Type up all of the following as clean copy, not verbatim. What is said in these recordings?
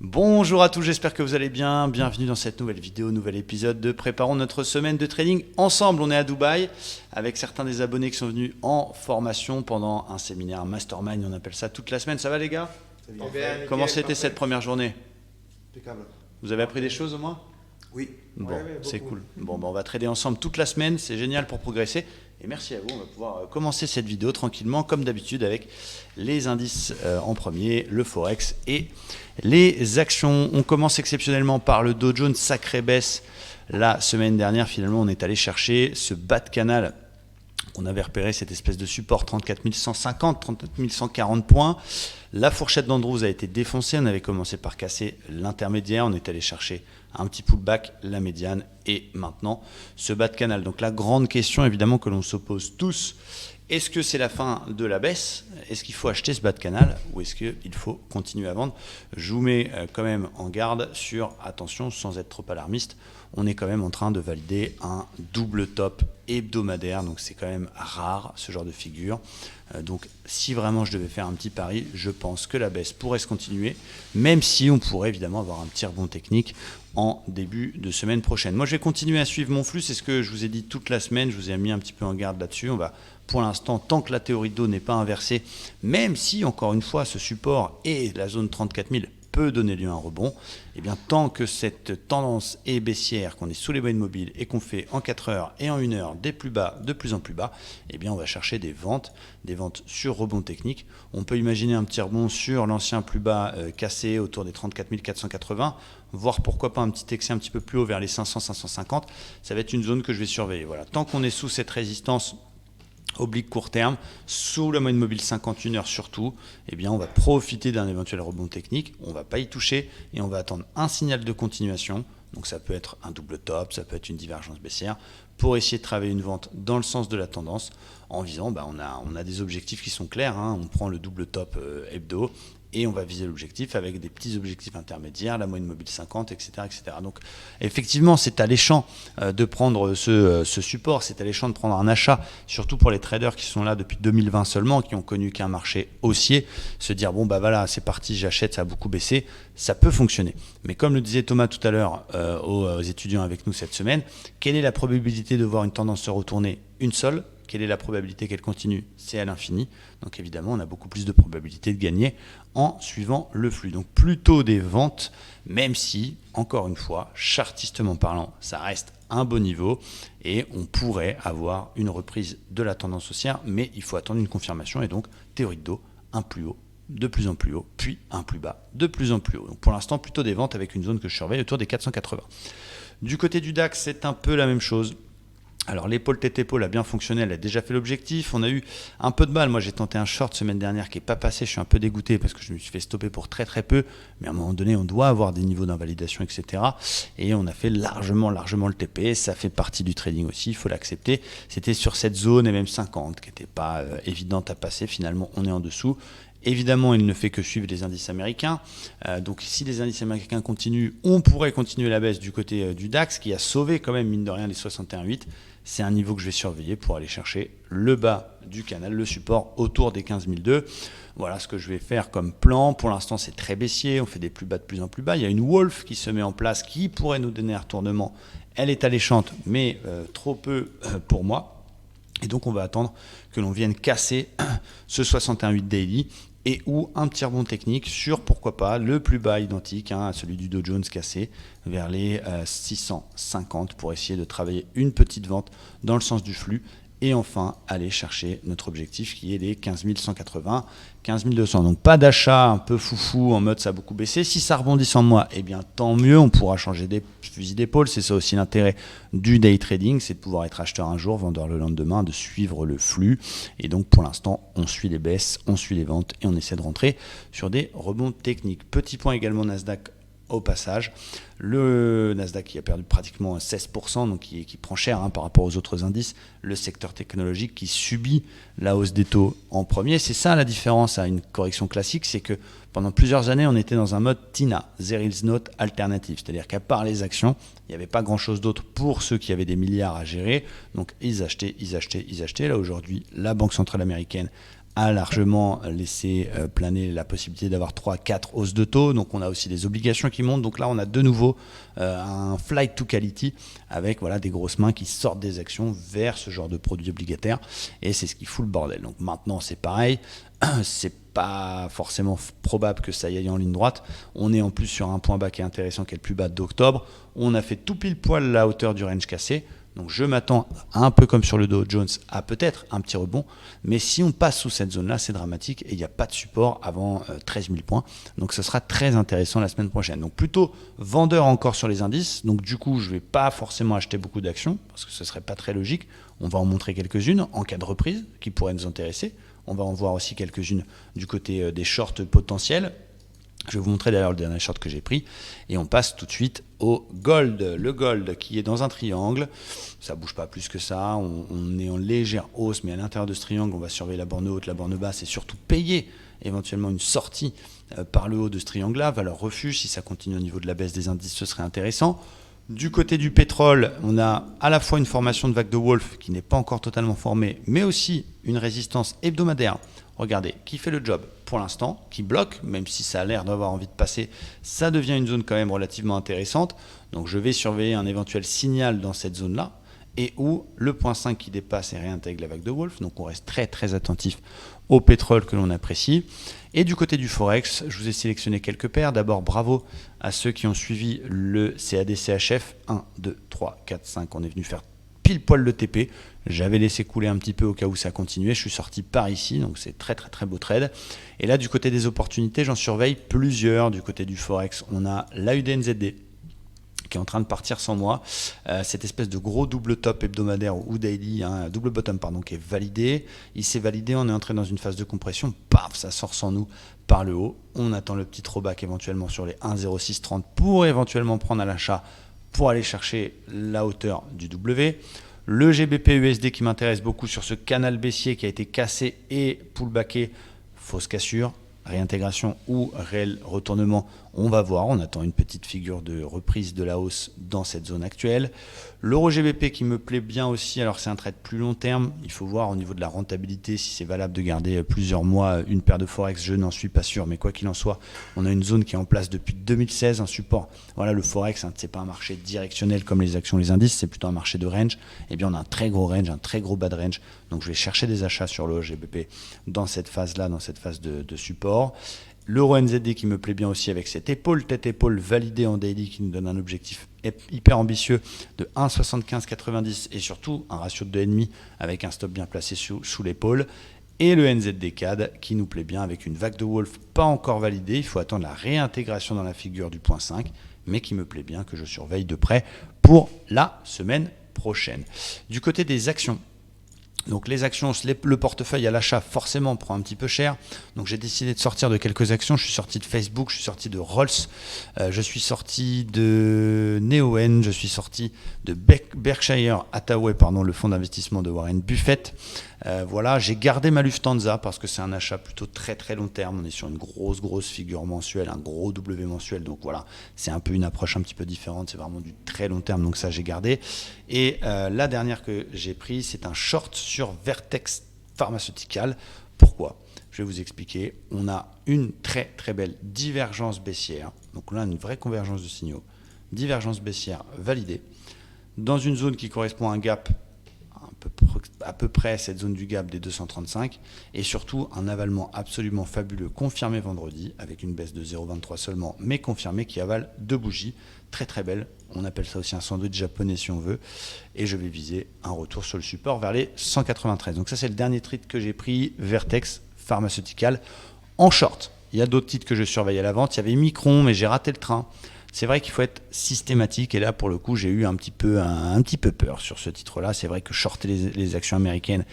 Bonjour à tous, j'espère que vous allez bien. Bienvenue dans cette nouvelle vidéo, nouvel épisode de Préparons notre semaine de trading ensemble. On est à Dubaï avec certains des abonnés qui sont venus en formation pendant un séminaire, un mastermind, on appelle ça toute la semaine. Ça va les gars? Comment c'était cette première journée? Impeccable. Vous avez appris des choses au moins? Oui. Bon, Ouais, c'est beaucoup. cool. Bon, on va trader ensemble toute la semaine, c'est génial pour progresser. Et merci à vous, on va pouvoir commencer cette vidéo tranquillement, comme d'habitude, avec les indices en premier, le Forex et les actions. On commence exceptionnellement par le Dow Jones, sacrée baisse. La semaine dernière, finalement, on est allé chercher ce bas de canal. On avait repéré cette espèce de support 34 150, 34 140 points. La fourchette d'Andrews a été défoncée. On avait commencé par casser l'intermédiaire. On est allé chercher un petit pullback, la médiane et maintenant ce bas de canal. Donc la grande question évidemment que l'on se pose tous, est-ce que c'est la fin de la baisse? Est-ce qu'il faut acheter ce bas de canal ou est-ce qu'il faut continuer à vendre? Je vous mets quand même en garde sur, attention, sans être trop alarmiste, on est quand même en train de valider un double top hebdomadaire, donc c'est quand même rare ce genre de figure. Donc si vraiment je devais faire un petit pari, je pense que la baisse pourrait se continuer, même si on pourrait évidemment avoir un petit rebond technique en début de semaine prochaine. Moi je vais continuer à suivre mon flux, c'est ce que je vous ai dit toute la semaine, je vous ai mis un petit peu en garde là-dessus. On va pour l'instant, tant que la théorie de Dow n'est pas inversée, même si encore une fois ce support et la zone 34 000 peut donner lieu à un rebond, et bien tant que cette tendance est baissière, qu'on est sous les moyennes mobiles et qu'on fait en 4 heures et en 1 heure des plus bas, de plus en plus bas, et bien on va chercher des ventes sur rebond technique. On peut imaginer un petit rebond sur l'ancien plus bas cassé autour des 34 480, voire pourquoi pas un petit excès un petit peu plus haut vers les 500, 550. Ça va être une zone que je vais surveiller. Voilà. Tant qu'on est sous cette résistance oblique court terme, sous la moyenne mobile 51 heures surtout, eh bien on va profiter d'un éventuel rebond technique, on ne va pas y toucher et on va attendre un signal de continuation. Donc ça peut être un double top, ça peut être une divergence baissière, pour essayer de travailler une vente dans le sens de la tendance en visant, on a des objectifs qui sont clairs, on prend le double top hebdo et on va viser l'objectif avec des petits objectifs intermédiaires, la moyenne mobile 50, etc. etc. Donc effectivement, c'est alléchant de prendre ce support, c'est alléchant de prendre un achat, surtout pour les traders qui sont là depuis 2020 seulement, qui ont connu qu'un marché haussier, se dire bon bah voilà, c'est parti, j'achète, ça a beaucoup baissé, ça peut fonctionner. Mais comme le disait Thomas tout à l'heure aux étudiants avec nous cette semaine, quelle est la probabilité de voir une tendance se retourner? Une seule. Quelle est la probabilité qu'elle continue? C'est à l'infini. Donc évidemment, on a beaucoup plus de probabilité de gagner en suivant le flux. Donc plutôt des ventes, même si, encore une fois, chartistement parlant, ça reste un bon niveau et on pourrait avoir une reprise de la tendance haussière, mais il faut attendre une confirmation et donc théorie de Dow, un plus haut, de plus en plus haut, puis un plus bas, de plus en plus haut. Donc pour l'instant, plutôt des ventes avec une zone que je surveille autour des 480. Du côté du DAX, c'est un peu la même chose. Alors l'épaule tête épaule a bien fonctionné, elle a déjà fait l'objectif. On a eu un peu de mal. Moi j'ai tenté un short semaine dernière qui n'est pas passé. Je suis un peu dégoûté parce que je me suis fait stopper pour très très peu. Mais à un moment donné, on doit avoir des niveaux d'invalidation, etc. Et on a fait largement le TP. Ça fait partie du trading aussi, il faut l'accepter. C'était sur cette zone et même 50 qui n'était pas évidente à passer. Finalement, on est en dessous. Évidemment, il ne fait que suivre les indices américains. Donc si les indices américains continuent, on pourrait continuer la baisse du côté du DAX qui a sauvé quand même, mine de rien, les 61,8. C'est un niveau que je vais surveiller pour aller chercher le bas du canal, le support autour des 15 002. Voilà ce que je vais faire comme plan. Pour l'instant, c'est très baissier. On fait des plus bas de plus en plus bas. Il y a une Wolf qui se met en place qui pourrait nous donner un retournement. Elle est alléchante, mais trop peu pour moi. Et donc, on va attendre que l'on vienne casser ce 61,8 daily et ou un petit rebond technique sur, pourquoi pas, le plus bas identique à celui du Dow Jones cassé vers les 650 pour essayer de travailler une petite vente dans le sens du flux et enfin aller chercher notre objectif qui est les 15 180, 15 200. Donc pas d'achat un peu foufou en mode ça a beaucoup baissé. Si ça rebondit sans moi, eh bien tant mieux, on pourra changer des fusils d'épaule. C'est ça aussi l'intérêt du day trading, c'est de pouvoir être acheteur un jour, vendeur le lendemain, de suivre le flux. Et donc pour l'instant, on suit les baisses, on suit les ventes et on essaie de rentrer sur des rebonds techniques. Petit point également Nasdaq au passage. Le Nasdaq qui a perdu pratiquement 16%, donc qui prend cher par rapport aux autres indices. Le secteur technologique qui subit la hausse des taux en premier. C'est ça la différence à une correction classique, c'est que pendant plusieurs années, on était dans un mode TINA, There is not alternative. C'est-à-dire qu'à part les actions, il n'y avait pas grand-chose d'autre pour ceux qui avaient des milliards à gérer. Donc ils achetaient. Là aujourd'hui, la Banque centrale américaine a largement laissé planer la possibilité d'avoir 3-4 hausses de taux. Donc on a aussi des obligations qui montent. Donc là, on a de nouveau un flight to quality avec voilà, des grosses mains qui sortent des actions vers ce genre de produits obligataires. Et c'est ce qui fout le bordel. Donc maintenant, c'est pareil. C'est pas forcément probable que ça y aille en ligne droite. On est en plus sur un point bas qui est intéressant, qui est le plus bas d'octobre. On a fait tout pile poil la hauteur du range cassé. Donc je m'attends un peu comme sur le Dow Jones à peut-être un petit rebond, mais si on passe sous cette zone-là, c'est dramatique et il n'y a pas de support avant 13 000 points. Donc ce sera très intéressant la semaine prochaine. Donc plutôt vendeur encore sur les indices. Donc du coup, je ne vais pas forcément acheter beaucoup d'actions parce que ce ne serait pas très logique. On va en montrer quelques-unes en cas de reprise qui pourraient nous intéresser. On va en voir aussi quelques-unes du côté des shorts potentiels. Je vais vous montrer d'ailleurs le dernier short que j'ai pris. Et on passe tout de suite au gold. Le gold qui est dans un triangle. Ça ne bouge pas plus que ça. On est en légère hausse, mais à l'intérieur de ce triangle, on va surveiller la borne haute, la borne basse et surtout payer éventuellement une sortie par le haut de ce triangle-là. Valeur refuge, si ça continue au niveau de la baisse des indices, ce serait intéressant. Du côté du pétrole, on a à la fois une formation de vague de Wolf qui n'est pas encore totalement formée, mais aussi une résistance hebdomadaire. Regardez, qui fait le job pour l'instant, qui bloque, même si ça a l'air d'avoir envie de passer, ça devient une zone quand même relativement intéressante. Donc je vais surveiller un éventuel signal dans cette zone-là, et où le point 5 qui dépasse et réintègre la vague de Wolf. Donc on reste très très attentif au pétrole que l'on apprécie. Et du côté du Forex, je vous ai sélectionné quelques paires. D'abord, bravo à ceux qui ont suivi le CAD-CHF. 1, 2, 3, 4, 5. On est venu faire pile poil le TP. J'avais laissé couler un petit peu au cas où ça continuait. Je suis sorti par ici, donc c'est très très très beau trade. Et là, du côté des opportunités, j'en surveille plusieurs. Du côté du Forex, on a l'AUDNZD qui est en train de partir sans moi. Cette espèce de gros double top hebdomadaire ou daily, double bottom pardon, qui est validé. Il s'est validé, on est entré dans une phase de compression. Paf, ça sort sans nous par le haut. On attend le petit throwback éventuellement sur les 1,0630 pour éventuellement prendre à l'achat pour aller chercher la hauteur du W. Le GBP USD qui m'intéresse beaucoup sur ce canal baissier qui a été cassé et pullbacké, fausse cassure. Réintégration ou réel retournement, on va voir. On attend une petite figure de reprise de la hausse dans cette zone actuelle. L'euro GBP qui me plaît bien aussi, alors c'est un trade plus long terme. Il faut voir au niveau de la rentabilité si c'est valable de garder plusieurs mois une paire de Forex. Je n'en suis pas sûr, mais quoi qu'il en soit, on a une zone qui est en place depuis 2016, un support. Voilà, le Forex, c'est pas un marché directionnel comme les actions, les indices, c'est plutôt un marché de range. Et bien on a un très gros range, un très gros bas de range. Donc je vais chercher des achats sur l'euro GBP dans cette phase-là, dans cette phase de support. L'euro NZD qui me plaît bien aussi avec cette épaule, tête-épaule validée en daily qui nous donne un objectif hyper ambitieux de 1,7590 et surtout un ratio de 2,5 avec un stop bien placé sous l'épaule. Et le NZD CAD qui nous plaît bien avec une vague de Wolf pas encore validée. Il faut attendre la réintégration dans la figure du point 5, mais qui me plaît bien, que je surveille de près pour la semaine prochaine. Du côté des actions, donc les actions, le portefeuille à l'achat forcément prend un petit peu cher. Donc j'ai décidé de sortir de quelques actions. Je suis sorti de Facebook, je suis sorti de Rolls, je suis sorti de Neoen, je suis sorti de Berkshire Hathaway, le fonds d'investissement de Warren Buffett. Voilà, j'ai gardé ma Lufthansa parce que c'est un achat plutôt très très long terme. On est sur une grosse figure mensuelle, un gros W mensuel. Donc voilà, c'est un peu une approche un petit peu différente. C'est vraiment du très long terme. Donc ça, j'ai gardé. Et la dernière que j'ai prise, c'est un short sur Vertex Pharmaceutical. Pourquoi ? Je vais vous expliquer. On a une très très belle divergence baissière. Donc là, une vraie convergence de signaux. Divergence baissière validée dans une zone qui correspond à un gap à peu près cette zone du gap des 235 et surtout un avalement absolument fabuleux confirmé vendredi avec une baisse de 0,23 seulement mais confirmé qui avale deux bougies très très belles. On appelle ça aussi un sandwich japonais si on veut et je vais viser un retour sur le support vers les 193. Donc ça c'est le dernier trade que j'ai pris, Vertex Pharmaceutical en short. Il y a d'autres titres que je surveille à la vente. Il y avait Micron mais j'ai raté le train. C'est vrai qu'il faut être systématique et là pour le coup j'ai eu un petit peu peur sur ce titre-là. C'est vrai que shorter les actions américaines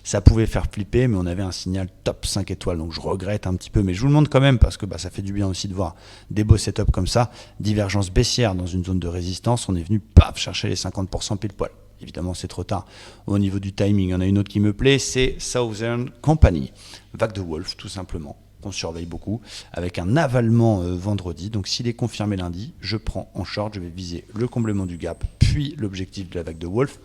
ça pouvait faire flipper mais on avait un signal top 5 étoiles donc je regrette un petit peu mais je vous le montre quand même parce que ça fait du bien aussi de voir des beaux setups comme ça. Divergence baissière dans une zone de résistance, on est venu chercher les 50% pile poil. Évidemment c'est trop tard au niveau du timing. Il y en a une autre qui me plaît, c'est Southern Company, vague de Wolf tout simplement, qu'on surveille beaucoup, avec un avalement vendredi. Donc s'il est confirmé lundi, je prends en short, je vais viser le comblement du gap, puis l'objectif de la vague de Wolf.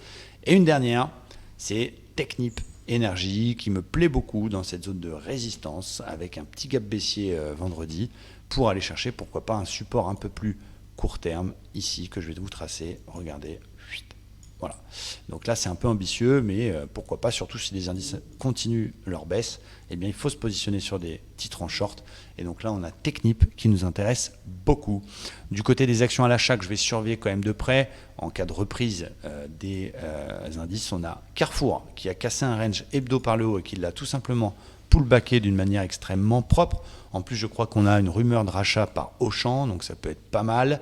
Et une dernière, c'est Technip énergie qui me plaît beaucoup dans cette zone de résistance avec un petit gap baissier vendredi pour aller chercher pourquoi pas un support un peu plus court terme ici que je vais vous tracer. Regardez. Voilà. Donc là, c'est un peu ambitieux, mais pourquoi pas, surtout si les indices continuent leur baisse, eh bien, il faut se positionner sur des titres en short. Et donc là, on a Technip qui nous intéresse beaucoup. Du côté des actions à l'achat que je vais surveiller quand même de près, en cas de reprise des indices, on a Carrefour qui a cassé un range hebdo par le haut et qui l'a tout simplement pullbacké d'une manière extrêmement propre. En plus, je crois qu'on a une rumeur de rachat par Auchan, donc ça peut être pas mal.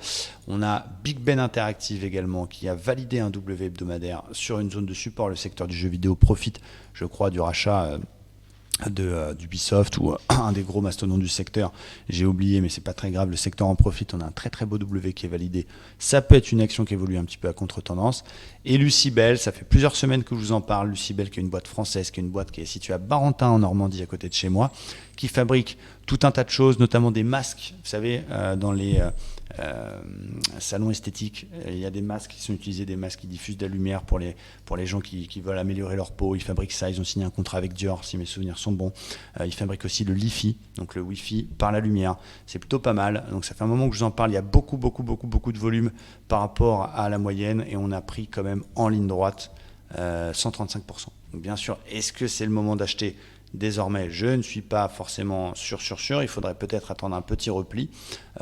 On a Big Ben Interactive également qui a validé un W hebdomadaire sur une zone de support. Le secteur du jeu vidéo profite, je crois, du rachat d'Ubisoft ou un des gros mastodontes du secteur. J'ai oublié, mais c'est pas très grave. Le secteur en profite. On a un très très beau W qui est validé. Ça peut être une action qui évolue un petit peu à contre-tendance. Et Lucibel, ça fait plusieurs semaines que je vous en parle. Lucibel, qui est une boîte française, qui est une boîte qui est située à Barentin en Normandie, à côté de chez moi, qui fabrique tout un tas de choses, notamment des masques. Vous savez, dans les salons esthétiques, il y a des masques qui sont utilisés, des masques qui diffusent de la lumière pour les gens qui veulent améliorer leur peau. Ils fabriquent ça, ils ont signé un contrat avec Dior, si mes souvenirs sont bons. Ils fabriquent aussi le Li-Fi, donc le Wi-Fi par la lumière. C'est plutôt pas mal. Donc ça fait un moment que je vous en parle. Il y a beaucoup de volume par rapport à la moyenne et on a pris quand même en ligne droite 135%. Donc bien sûr, est-ce que c'est le moment d'acheter ? Désormais, je ne suis pas forcément sûr. Il faudrait peut-être attendre un petit repli,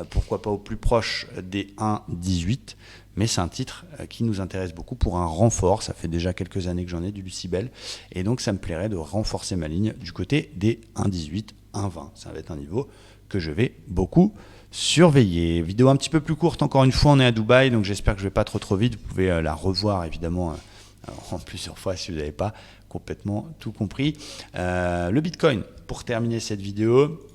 pourquoi pas au plus proche des 1,18. Mais c'est un titre qui nous intéresse beaucoup pour un renfort. Ça fait déjà quelques années que j'en ai du Lucibel. Et donc, ça me plairait de renforcer ma ligne du côté des 1,18, 1,20. Ça va être un niveau que je vais beaucoup surveiller. Vidéo un petit peu plus courte. Encore une fois, on est à Dubaï, donc j'espère que je ne vais pas trop vite. Vous pouvez la revoir, évidemment, en plusieurs fois si vous n'avez pas complètement tout compris. Le Bitcoin, pour terminer cette vidéo.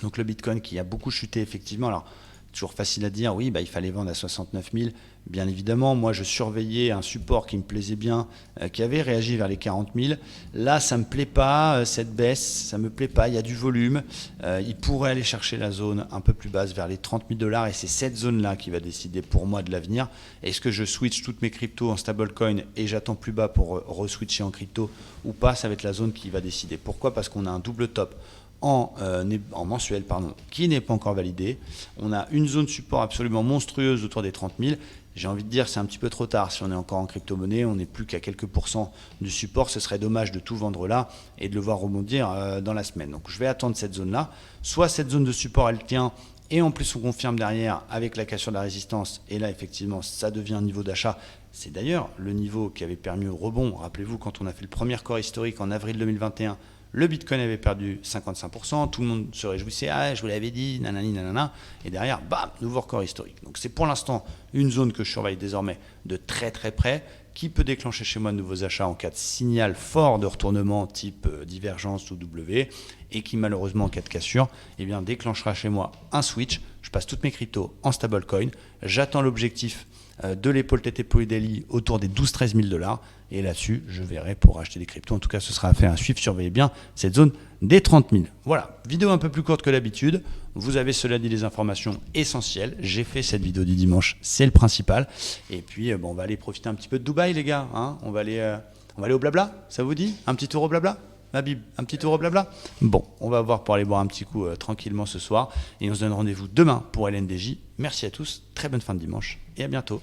Donc le Bitcoin qui a beaucoup chuté, effectivement. Alors, toujours facile à dire, oui, il fallait vendre à 69 000. Bien évidemment, moi, je surveillais un support qui me plaisait bien, qui avait réagi vers les 40 000. Là, ça ne me plaît pas, cette baisse, ça ne me plaît pas. Il y a du volume. Il pourrait aller chercher la zone un peu plus basse, vers les 30 000 $. Et c'est cette zone-là qui va décider pour moi de l'avenir. Est-ce que je switch toutes mes cryptos en stablecoin et j'attends plus bas pour re-switcher en crypto ou pas? Ça va être la zone qui va décider. Pourquoi? Parce qu'on a un double top en mensuel, qui n'est pas encore validé. On a une zone support absolument monstrueuse autour des 30 000. J'ai envie de dire c'est un petit peu trop tard. Si on est encore en crypto-monnaie, on n'est plus qu'à quelques pourcents du support. Ce serait dommage de tout vendre là et de le voir rebondir dans la semaine. Donc je vais attendre cette zone-là. Soit cette zone de support, elle tient et en plus on confirme derrière avec la cassure de la résistance. Et là, effectivement, ça devient un niveau d'achat. C'est d'ailleurs le niveau qui avait permis au rebond. Rappelez-vous, quand on a fait le premier corps historique en avril 2021, le Bitcoin avait perdu 55%, tout le monde se réjouissait, ah, je vous l'avais dit, nanani, nanana, et derrière, bam, nouveau record historique. Donc c'est pour l'instant une zone que je surveille désormais de très très près, qui peut déclencher chez moi de nouveaux achats en cas de signal fort de retournement type divergence ou W, et qui malheureusement en cas de cassure, eh bien, déclenchera chez moi un switch. Je passe toutes mes cryptos en stablecoin, j'attends l'objectif de l'épaule tête épaule daily autour des 12-13 000 $. Et là-dessus, je verrai pour acheter des cryptos. En tout cas, ce sera affaire à suivre. Surveillez bien cette zone des 30 000. Voilà, vidéo un peu plus courte que d'habitude. Vous avez, cela dit, les informations essentielles. J'ai fait cette vidéo du dimanche, c'est le principal. Et puis, on va aller profiter un petit peu de Dubaï, les gars. Hein, on va aller au blabla, ça vous dit? Un petit tour au blabla? Ma Bible, un petit tour au blabla? Bon, on va voir pour aller boire un petit coup tranquillement ce soir. Et on se donne rendez-vous demain pour LNDJ. Merci à tous, très bonne fin de dimanche et à bientôt.